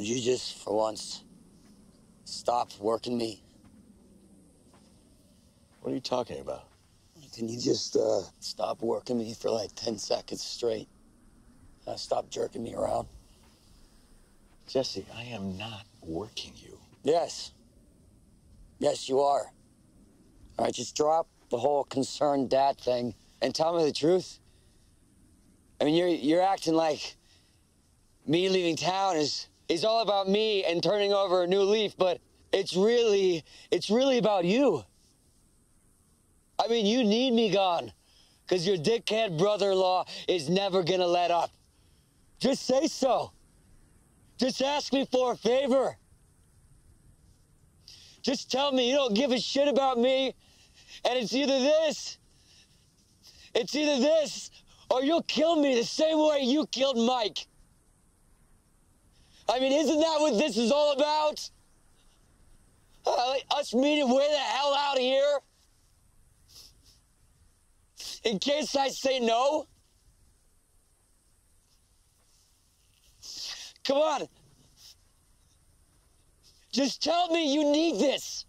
Would you just, for once, stop working me? What are you talking about? Can you just, stop working me for like 10 seconds straight? Stop jerking me around? Jesse, I am not working you. Yes. Yes, you are. All right, just drop the whole concerned dad thing and tell me the truth. I mean, you're acting like me leaving town is all about me and turning over a new leaf, but it's really about you. I mean, you need me gone, because your dickhead brother-in-law is never gonna let up. Just say so. Just ask me for a favor. Just tell me you don't give a shit about me, and it's either this, or you'll kill me the same way you killed Mike. I mean, isn't that what this is all about? Us meeting way the hell out of here? In case I say no? Come on. Just tell me you need this.